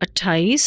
28।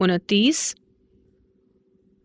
29।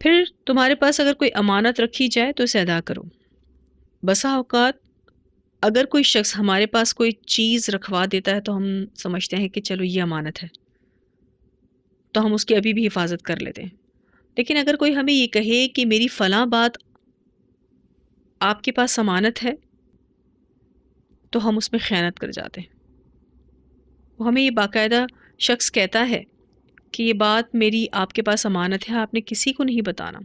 پھر تمہارے پاس اگر کوئی امانت رکھی جائے تو اسے ادا کرو۔ بسا اوقات اگر کوئی شخص ہمارے پاس کوئی چیز رکھوا دیتا ہے تو ہم سمجھتے ہیں کہ چلو یہ امانت ہے، تو ہم اس کی ابھی بھی حفاظت کر لیتے ہیں۔ لیکن اگر کوئی ہمیں یہ کہے کہ میری فلاں بات آپ کے پاس امانت ہے، تو ہم اس میں خیانت کر جاتے ہیں۔ وہ ہمیں یہ باقاعدہ شخص کہتا ہے کہ یہ بات میری آپ کے پاس امانت ہے، آپ نے کسی کو نہیں بتانا،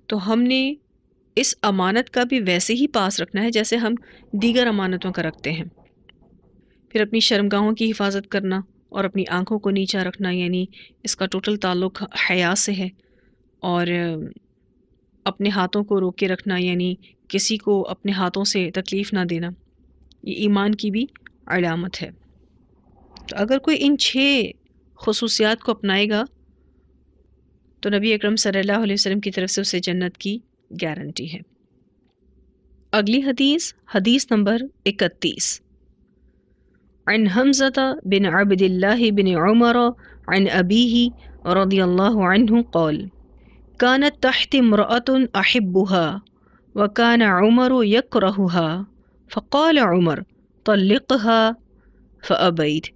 تو ہم نے اس امانت کا بھی ویسے ہی پاس رکھنا ہے جیسے ہم دیگر امانتوں کا رکھتے ہیں۔ پھر اپنی شرمگاہوں کی حفاظت کرنا اور اپنی آنکھوں کو نیچا رکھنا، یعنی اس کا ٹوٹل تعلق حیا سے ہے، اور اپنے ہاتھوں کو روک کے رکھنا، یعنی کسی کو اپنے ہاتھوں سے تکلیف نہ دینا، یہ ایمان کی بھی علامت ہے۔ تو اگر کوئی ان 6 خصوصیات کو اپنائے گا تو نبی اکرم صلی اللہ علیہ وسلم کی طرف سے اسے جنت کی گارنٹی ہے۔ اگلی حدیث، حدیث نمبر 31، عن حمزة بن عبد الله بن عمر عن أبيه رضي الله عنه قال كانت تحت امرأة أحبها وكان عمر يكرهها فقال عمر طلقها فأبيت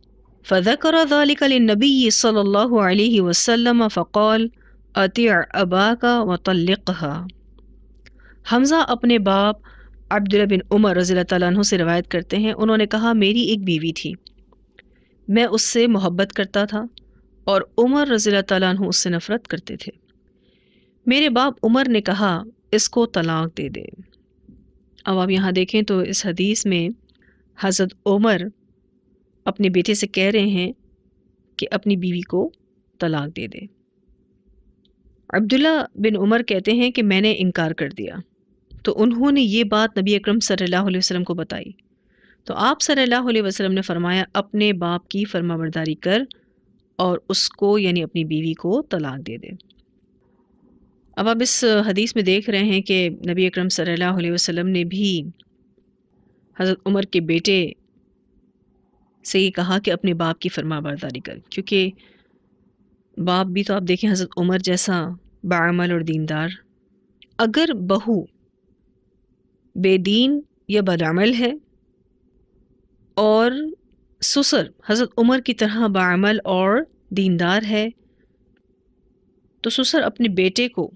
فذكر ذلك للنبي صلى الله عليه وسلم فقال أطع أباك وطلقها۔ حمزہ اپنے باپ عبداللہ بن عمر رضی اللہ تعالیٰ عنہ سے روایت کرتے ہیں، انہوں نے کہا میری ایک بیوی تھی، میں اس سے محبت کرتا تھا اور عمر رضی اللہ تعالیٰ عنہ اس سے نفرت کرتے تھے۔ میرے باپ عمر نے کہا اس کو طلاق دے دے۔ اب آپ یہاں دیکھیں تو اس حدیث میں حضرت عمر اپنے بیٹے سے کہہ رہے ہیں کہ اپنی بیوی کو طلاق دے دے۔ عبداللہ بن عمر کہتے ہیں کہ میں نے انکار کر دیا، تو انہوں نے یہ بات نبی اکرم صلی اللہ علیہ وسلم کو بتائی، تو آپ صلی اللہ علیہ وسلم نے فرمایا اپنے باپ کی فرما برداری کر اور اس کو یعنی اپنی بیوی کو طلاق دے دے۔ اب آپ اس حدیث میں دیکھ رہے ہیں کہ نبی اکرم صلی اللہ علیہ وسلم نے بھی حضرت عمر کے بیٹے سے یہ کہا کہ اپنے باپ کی فرما برداری کر، کیونکہ باپ بھی تو آپ دیکھیں حضرت عمر جیسا باعمل اور دیندار، اگر بہو بے دین یا بدعمل ہے اور سسر حضرت عمر کی طرح باعمل اور دیندار ہے، تو سسر اپنے بیٹے کو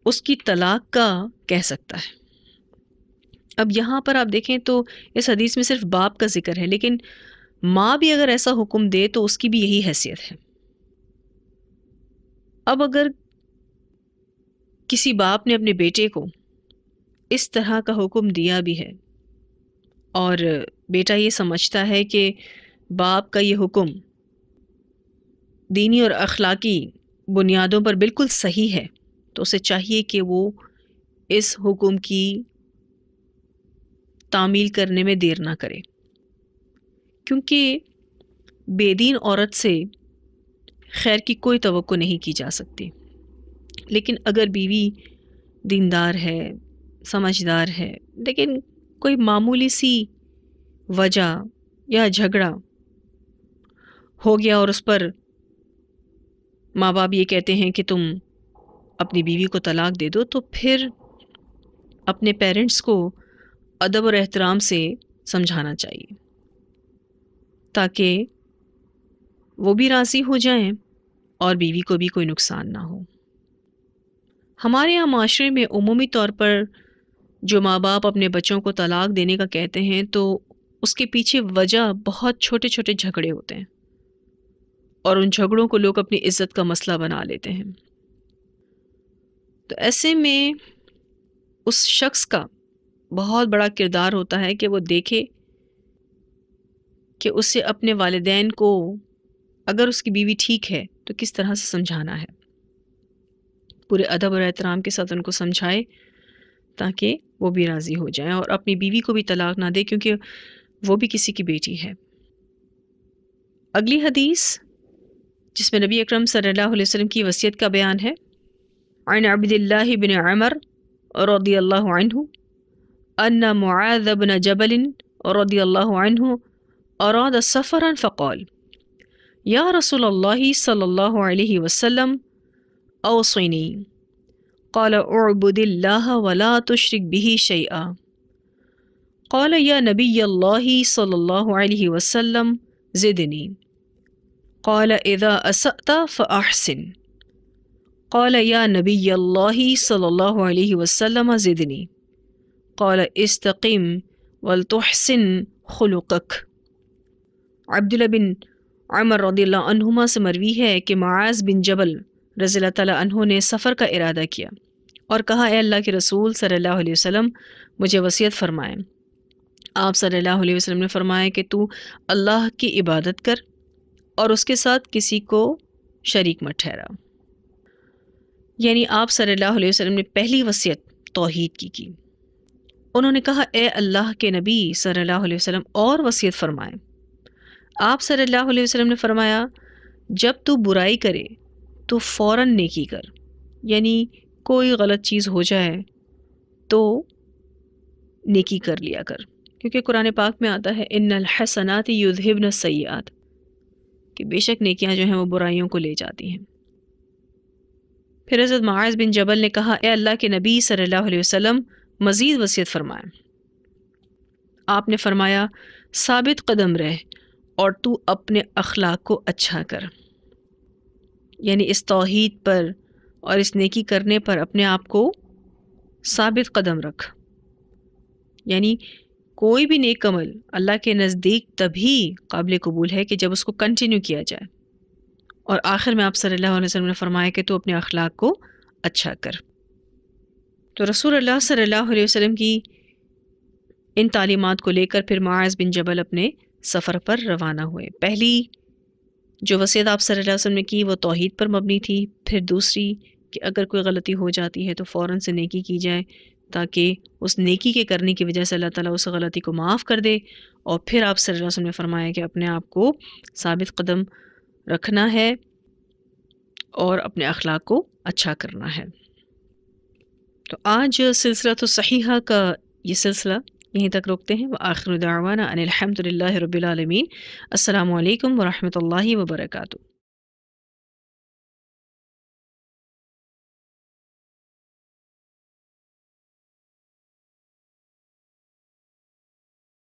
اس کی طلاق کا کہہ سکتا ہے۔ اب یہاں پر آپ دیکھیں تو اس حدیث میں صرف باپ کا ذکر ہے، لیکن ماں بھی اگر ایسا حکم دے تو اس کی بھی یہی حیثیت ہے۔ اب اگر کسی باپ نے اپنے بیٹے کو اس طرح کا حکم دیا بھی ہے اور بیٹا یہ سمجھتا ہے کہ باپ کا یہ حکم دینی اور اخلاقی بنیادوں پر بالکل صحیح ہے، تو اسے چاہیے کہ وہ اس حکم کی تعمیل کرنے میں دیر نہ کرے، کیونکہ بے دین عورت سے خیر کی کوئی توقع نہیں کی جا سکتی۔ لیکن اگر بیوی دیندار ہے، سمجھدار ہے، لیکن کوئی معمولی سی وجہ یا جھگڑا ہو گیا اور اس پر ماں باپ یہ کہتے ہیں کہ تم اپنی بیوی کو طلاق دے دو، تو پھر اپنے پیرنٹس کو ادب اور احترام سے سمجھانا چاہیے تاکہ وہ بھی راضی ہو جائیں اور بیوی کو بھی کوئی نقصان نہ ہو۔ ہمارے یہاں معاشرے میں عمومی طور پر جو ماں باپ اپنے بچوں کو طلاق دینے کا کہتے ہیں تو اس کے پیچھے وجہ بہت چھوٹے چھوٹے جھگڑے ہوتے ہیں، اور ان جھگڑوں کو لوگ اپنی عزت کا مسئلہ بنا لیتے ہیں۔ تو ایسے میں اس شخص کا بہت بڑا کردار ہوتا ہے کہ وہ دیکھے کہ اسے اپنے والدین کو اگر اس کی بیوی ٹھیک ہے تو کس طرح سے سمجھانا ہے، پورے ادب اور احترام کے ساتھ ان کو سمجھائے تاکہ وہ بھی راضی ہو جائیں، اور اپنی بیوی کو بھی طلاق نہ دے کیونکہ وہ بھی کسی کی بیٹی ہے۔ اگلی حدیث جس میں نبی اکرم صلی اللہ علیہ وسلم کی وصیت کا بیان ہے، عن عبد اللہ بن عمر رضی اللہ عنہ ان معاذ بن جبل رضی اللہ عنہ اراد سفرا فقال یا رسول اللہ صلی اللہ علیہ وسلم اوصنی قال اعبد اللہ ولا تشرک به شیئا قال یا نبی اللہ صلی اللہ علیہ وسلم زدنی قال اذا اسأت فاحسن قال یا نبی اللہ صلی اللہ علیہ وسلم زدنی قال استقم ولتحسن خلقک۔ عبداللہ بن عمر رضی اللہ عنہما سے مروی ہے کہ معاذ بن جبل رضی اللہ تعالیٰ عنہ نے سفر کا ارادہ کیا اور کہا اے اللہ کے رسول صلی اللہ علیہ وسلم مجھے وصیت فرمائیں۔ آپ صلی اللہ علیہ وسلم نے فرمایا کہ تو اللہ کی عبادت کر اور اس کے ساتھ کسی کو شریک مت ٹھہرا۔ یعنی آپ صلی اللہ علیہ وسلم نے پہلی وصیت توحید کی۔ انہوں نے کہا اے اللہ کے نبی صلی اللہ علیہ وسلم اور وصیت فرمائیں۔ آپ صلی اللہ علیہ وسلم نے فرمایا جب تو برائی کرے تو فوراً نیکی کر، یعنی کوئی غلط چیز ہو جائے تو نیکی کر لیا کر، کیونکہ قرآن پاک میں آتا ہے ان الحسنات یذہبن السیئات، کہ بے شک نیکیاں جو ہیں وہ برائیوں کو لے جاتی ہیں۔ پھر حضرت معاذ بن جبل نے کہا اے اللہ کے نبی صلی اللہ علیہ وسلم مزید وصیت فرمائیں۔ آپ نے فرمایا ثابت قدم رہ اور تو اپنے اخلاق کو اچھا کر، یعنی اس توحید پر اور اس نیکی کرنے پر اپنے آپ کو ثابت قدم رکھ۔ یعنی کوئی بھی نیک عمل اللہ کے نزدیک تبھی قابل قبول ہے کہ جب اس کو کنٹینیو کیا جائے، اور آخر میں آپ صلی اللہ علیہ وسلم نے فرمایا کہ تو اپنے اخلاق کو اچھا کر۔ تو رسول اللہ صلی اللہ علیہ وسلم کی ان تعلیمات کو لے کر پھر معاذ بن جبل اپنے سفر پر روانہ ہوئے۔ پہلی جو وصیت آپ صلی اللہ علیہ وسلم نے کی وہ توحید پر مبنی تھی، پھر دوسری کہ اگر کوئی غلطی ہو جاتی ہے تو فوراً سے نیکی کی جائے تاکہ اس نیکی کے کرنے کی وجہ سے اللہ تعالیٰ اس غلطی کو معاف کر دے، اور پھر آپ صلی اللہ علیہ وسلم نے فرمایا کہ اپنے آپ کو ثابت قدم رکھنا ہے اور اپنے اخلاق کو اچھا کرنا ہے۔ تو آج سلسلۃ الصحیحہ کا یہ سلسلہ یہیں تک روکتے ہیں۔ وآخر دعوانا ان الحمد للہ رب العالمین۔ السلام علیکم ورحمۃ اللہ وبرکاتہ۔